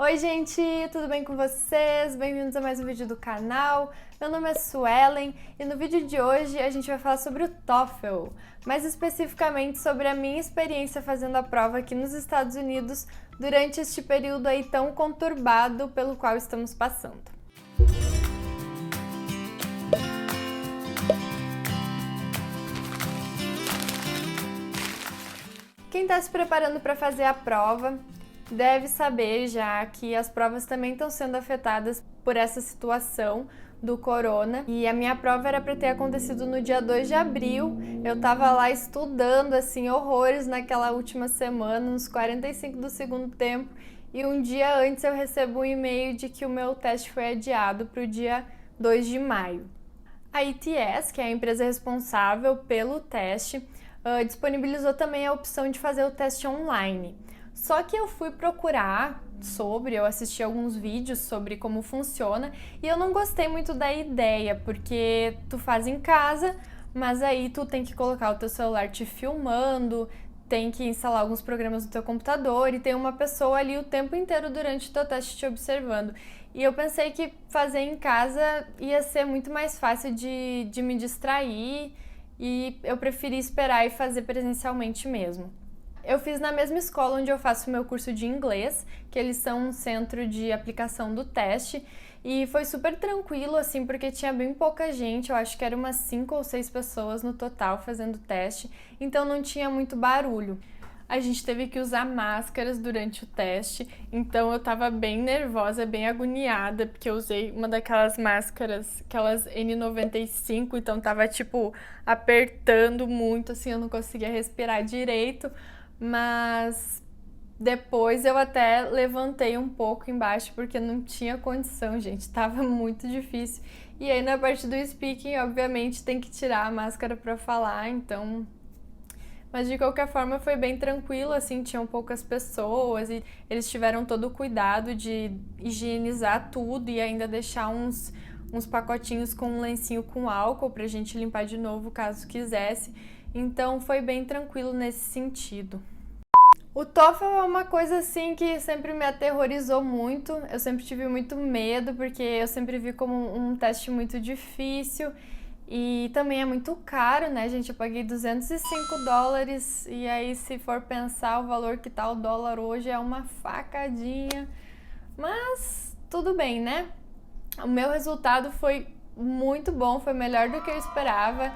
Oi gente, tudo bem com vocês? Bem-vindos a mais um vídeo do canal. Meu nome é Suelen e no vídeo de hoje a gente vai falar sobre o TOEFL, mais especificamente sobre a minha experiência fazendo a prova aqui nos Estados Unidos durante este período aí tão conturbado pelo qual estamos passando. Quem está se preparando para fazer a prova deve saber já que as provas também estão sendo afetadas por essa situação do corona. E a minha prova era para ter acontecido no dia 2 de abril. Eu estava lá estudando assim horrores naquela última semana, nos 45 do segundo tempo, e um dia antes eu recebo um e-mail de que o meu teste foi adiado para o dia 2 de maio. A ETS, que é a empresa responsável pelo teste, disponibilizou também a opção de fazer o teste online. Só que eu fui procurar eu assisti alguns vídeos sobre como funciona e eu não gostei muito da ideia, porque tu faz em casa, mas aí tu tem que colocar o teu celular te filmando, tem que instalar alguns programas no teu computador e tem uma pessoa ali o tempo inteiro durante o teu teste te observando. E eu pensei que fazer em casa ia ser muito mais fácil de me distrair e eu preferi esperar e fazer presencialmente mesmo. Eu fiz na mesma escola onde eu faço o meu curso de inglês, que eles são um centro de aplicação do teste, e foi super tranquilo, assim, porque tinha bem pouca gente, eu acho que eram umas 5 ou 6 pessoas no total fazendo o teste, então não tinha muito barulho. A gente teve que usar máscaras durante o teste, então eu tava bem nervosa, bem agoniada, porque eu usei uma daquelas máscaras, aquelas N95, então tava, tipo, apertando muito, assim, eu não conseguia respirar direito. Mas depois eu até levantei um pouco embaixo porque não tinha condição, gente, tava muito difícil. E aí na parte do speaking, obviamente, tem que tirar a máscara para falar, então... Mas de qualquer forma foi bem tranquilo, assim, tinham poucas pessoas e eles tiveram todo o cuidado de higienizar tudo e ainda deixar uns pacotinhos com um lencinho com álcool pra gente limpar de novo caso quisesse. Então foi bem tranquilo nesse sentido. O TOEFL é uma coisa assim que sempre me aterrorizou muito, eu sempre tive muito medo porque eu sempre vi como um teste muito difícil e também é muito caro, né, gente? Eu paguei $205 e aí se for pensar o valor que tá o dólar hoje é uma facadinha, mas tudo bem, né? O meu resultado foi muito bom, foi melhor do que eu esperava.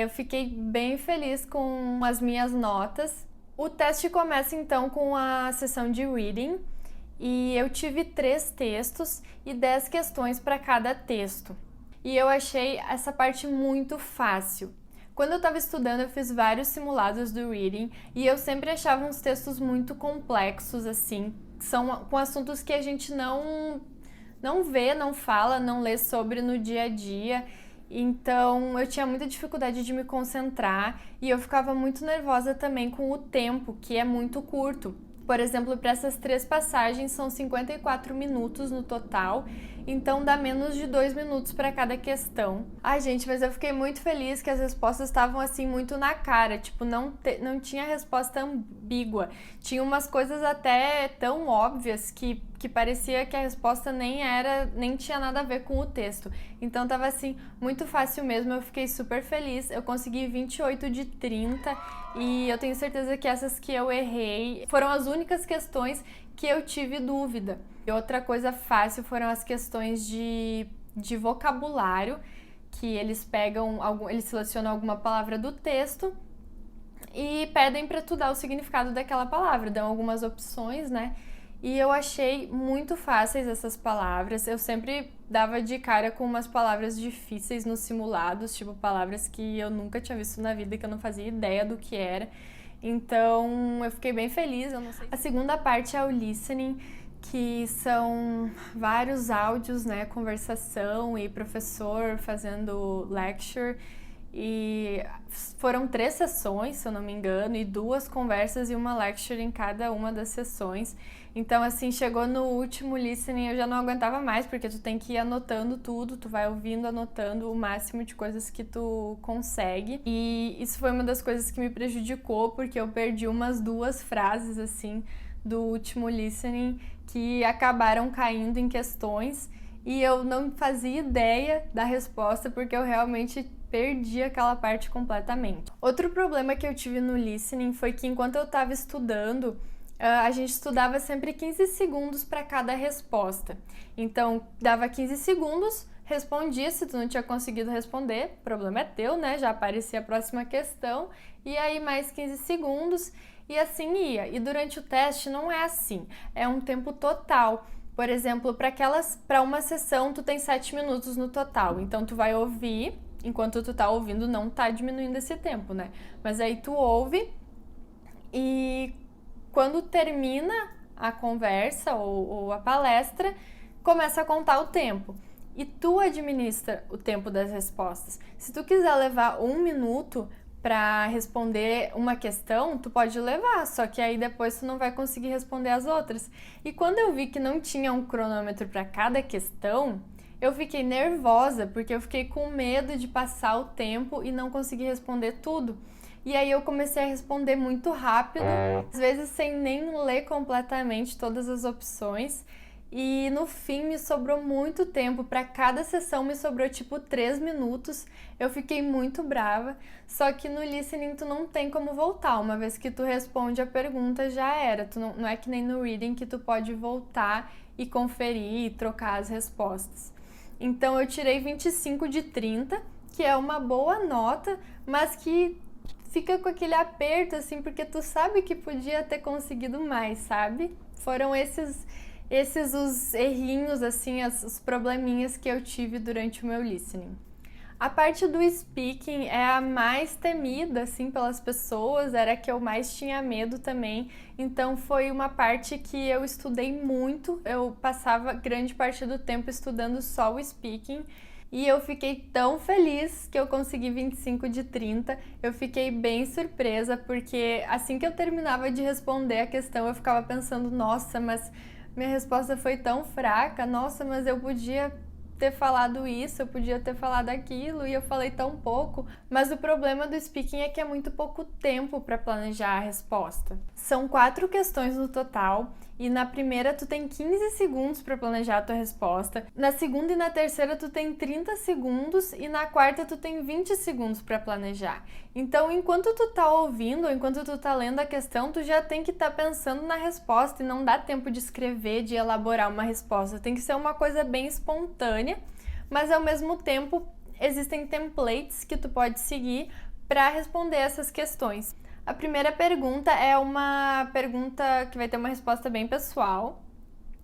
Eu fiquei bem feliz com as minhas notas. O teste começa então com a sessão de reading e eu tive 3 textos e 10 questões para cada texto. E eu achei essa parte muito fácil. Quando eu estava estudando, eu fiz vários simulados do reading e eu sempre achava uns textos muito complexos, assim, são com assuntos que a gente não vê, não fala, não lê sobre no dia a dia. Então eu tinha muita dificuldade de me concentrar e eu ficava muito nervosa também com o tempo, que é muito curto. Por exemplo, para essas 3 passagens são 54 minutos no total, então dá menos de 2 minutos para cada questão. Ai, gente, mas eu fiquei muito feliz que as respostas estavam assim muito na cara, tipo, não tinha resposta ambígua. Tinha umas coisas até tão óbvias que parecia que a resposta nem tinha nada a ver com o texto. Então tava assim, muito fácil mesmo, eu fiquei super feliz. Eu consegui 28 de 30 e eu tenho certeza que essas que eu errei foram as únicas questões que eu tive dúvida. E outra coisa fácil foram as questões de vocabulário, que eles eles selecionam alguma palavra do texto e pedem para tu dar o significado daquela palavra, dão algumas opções, né? E eu achei muito fáceis essas palavras. Eu sempre dava de cara com umas palavras difíceis nos simulados, tipo palavras que eu nunca tinha visto na vida, que eu não fazia ideia do que era. Então eu fiquei bem feliz. Eu não sei. A segunda parte é o listening, que são vários áudios, né? Conversação e professor fazendo lecture. E foram 3 sessões, se eu não me engano, e 2 conversas e uma lecture em cada uma das sessões. Então, assim, chegou no último listening, eu já não aguentava mais, porque tu tem que ir anotando tudo, tu vai ouvindo, anotando o máximo de coisas que tu consegue. E isso foi uma das coisas que me prejudicou, porque eu perdi umas 2 frases, assim, do último listening que acabaram caindo em questões e eu não fazia ideia da resposta porque eu realmente perdi aquela parte completamente. Outro problema que eu tive no listening foi que enquanto eu estava estudando, a gente estudava sempre 15 segundos para cada resposta. Então, dava 15 segundos, respondia, se tu não tinha conseguido responder, o problema é teu, né? Já aparecia a próxima questão, e aí mais 15 segundos, e assim ia. E durante o teste não é assim, é um tempo total. Por exemplo, para uma sessão tu tem 7 minutos no total, então tu vai ouvir, enquanto tu tá ouvindo não tá diminuindo esse tempo, né? Mas aí tu ouve e quando termina a conversa ou a palestra, começa a contar o tempo. E tu administra o tempo das respostas. Se tu quiser levar 1 minuto para responder uma questão, tu pode levar, só que aí depois tu não vai conseguir responder as outras. E quando eu vi que não tinha um cronômetro para cada questão, eu fiquei nervosa, porque eu fiquei com medo de passar o tempo e não conseguir responder tudo. E aí eu comecei a responder muito rápido, às vezes sem nem ler completamente todas as opções. E no fim me sobrou muito tempo, para cada sessão me sobrou tipo 3 minutos, eu fiquei muito brava, só que no listening tu não tem como voltar, uma vez que tu responde a pergunta já era, tu não é que nem no reading que tu pode voltar e conferir e trocar as respostas. Então eu tirei 25 de 30, que é uma boa nota, mas que fica com aquele aperto assim, porque tu sabe que podia ter conseguido mais, sabe? Foram esses os errinhos, assim, os probleminhas que eu tive durante o meu listening. A parte do speaking é a mais temida, assim, pelas pessoas, era a que eu mais tinha medo também, então foi uma parte que eu estudei muito, eu passava grande parte do tempo estudando só o speaking, e eu fiquei tão feliz que eu consegui 25 de 30, eu fiquei bem surpresa, porque assim que eu terminava de responder a questão, eu ficava pensando, nossa, mas minha resposta foi tão fraca, nossa, mas eu podia ter falado isso, eu podia ter falado aquilo e eu falei tão pouco. Mas o problema do speaking é que é muito pouco tempo para planejar a resposta. São 4 questões no total e na primeira tu tem 15 segundos para planejar a tua resposta, na segunda e na terceira tu tem 30 segundos e na quarta tu tem 20 segundos para planejar. Então, enquanto tu tá ouvindo, enquanto tu tá lendo a questão, tu já tem que estar pensando na resposta e não dá tempo de escrever, de elaborar uma resposta. Tem que ser uma coisa bem espontânea, mas ao mesmo tempo existem templates que tu pode seguir para responder essas questões. A primeira pergunta é uma pergunta que vai ter uma resposta bem pessoal.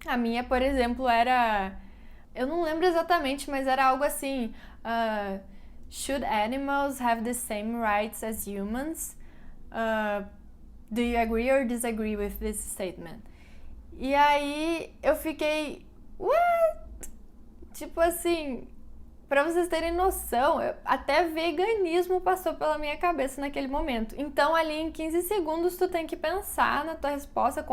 A minha, por exemplo, era... Eu não lembro exatamente, mas era algo assim... Should animals have the same rights as humans? Do you agree or disagree with this statement? E aí eu fiquei... What? Tipo assim... Pra vocês terem noção, até veganismo passou pela minha cabeça naquele momento. Então, ali em 15 segundos, tu tem que pensar na tua resposta,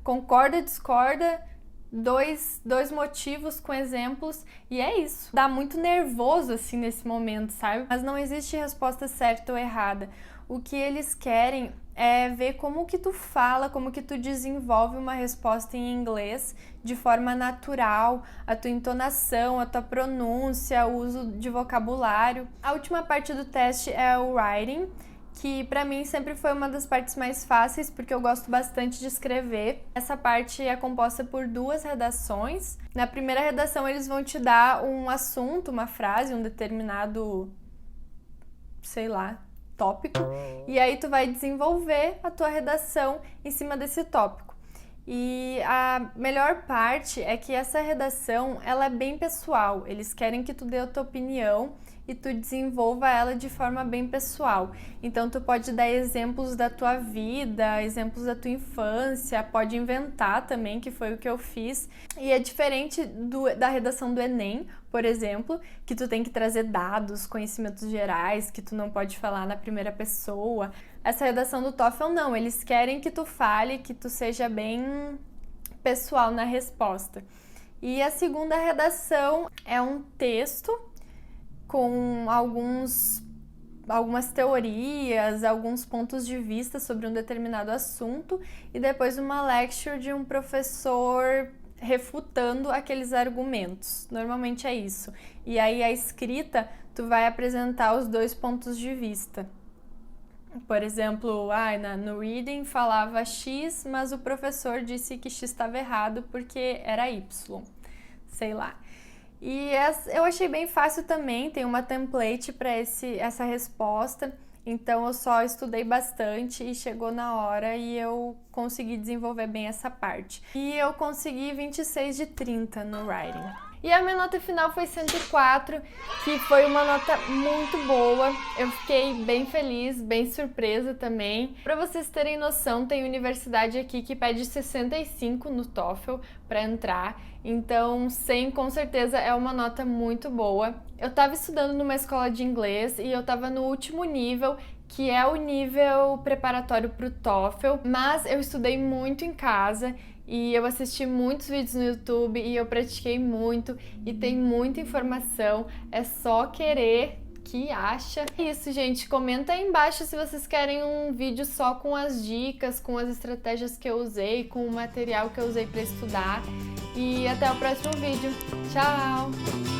concorda, discorda, dois motivos com exemplos, e é isso. Dá muito nervoso, assim, nesse momento, sabe? Mas não existe resposta certa ou errada. O que eles querem é ver como que tu fala, como que tu desenvolve uma resposta em inglês de forma natural, a tua entonação, a tua pronúncia, o uso de vocabulário. A última parte do teste é o writing, que pra mim sempre foi uma das partes mais fáceis, porque eu gosto bastante de escrever. Essa parte é composta por 2 redações. Na primeira redação eles vão te dar um assunto, uma frase, um determinado, sei lá, tópico, e aí tu vai desenvolver a tua redação em cima desse tópico. E a melhor parte é que essa redação, ela é bem pessoal, eles querem que tu dê a tua opinião e tu desenvolva ela de forma bem pessoal. Então tu pode dar exemplos da tua vida, exemplos da tua infância, pode inventar também, que foi o que eu fiz. E é diferente da redação do Enem, por exemplo, que tu tem que trazer dados, conhecimentos gerais, que tu não pode falar na primeira pessoa. Essa redação do TOEFL não, eles querem que tu fale, que tu seja bem pessoal na resposta. E a segunda redação é um texto com alguns algumas teorias, alguns pontos de vista sobre um determinado assunto e depois uma lecture de um professor refutando aqueles argumentos. Normalmente é isso. E aí a escrita, tu vai apresentar os dois pontos de vista. Por exemplo, no reading falava X, mas o professor disse que X estava errado porque era Y. Sei lá. E eu achei bem fácil também, tem uma template para essa resposta, então eu só estudei bastante e chegou na hora e eu consegui desenvolver bem essa parte. E eu consegui 26 de 30 no writing. E a minha nota final foi 104, que foi uma nota muito boa. Eu fiquei bem feliz, bem surpresa também. Para vocês terem noção, tem universidade aqui que pede 65 no TOEFL para entrar. Então, 100 com certeza é uma nota muito boa. Eu estava estudando numa escola de inglês e eu estava no último nível, que é o nível preparatório para o TOEFL, mas eu estudei muito em casa e eu assisti muitos vídeos no YouTube e eu pratiquei muito e tem muita informação, é só querer que acha. É isso, gente, comenta aí embaixo se vocês querem um vídeo só com as dicas, com as estratégias que eu usei, com o material que eu usei para estudar. E até o próximo vídeo. Tchau!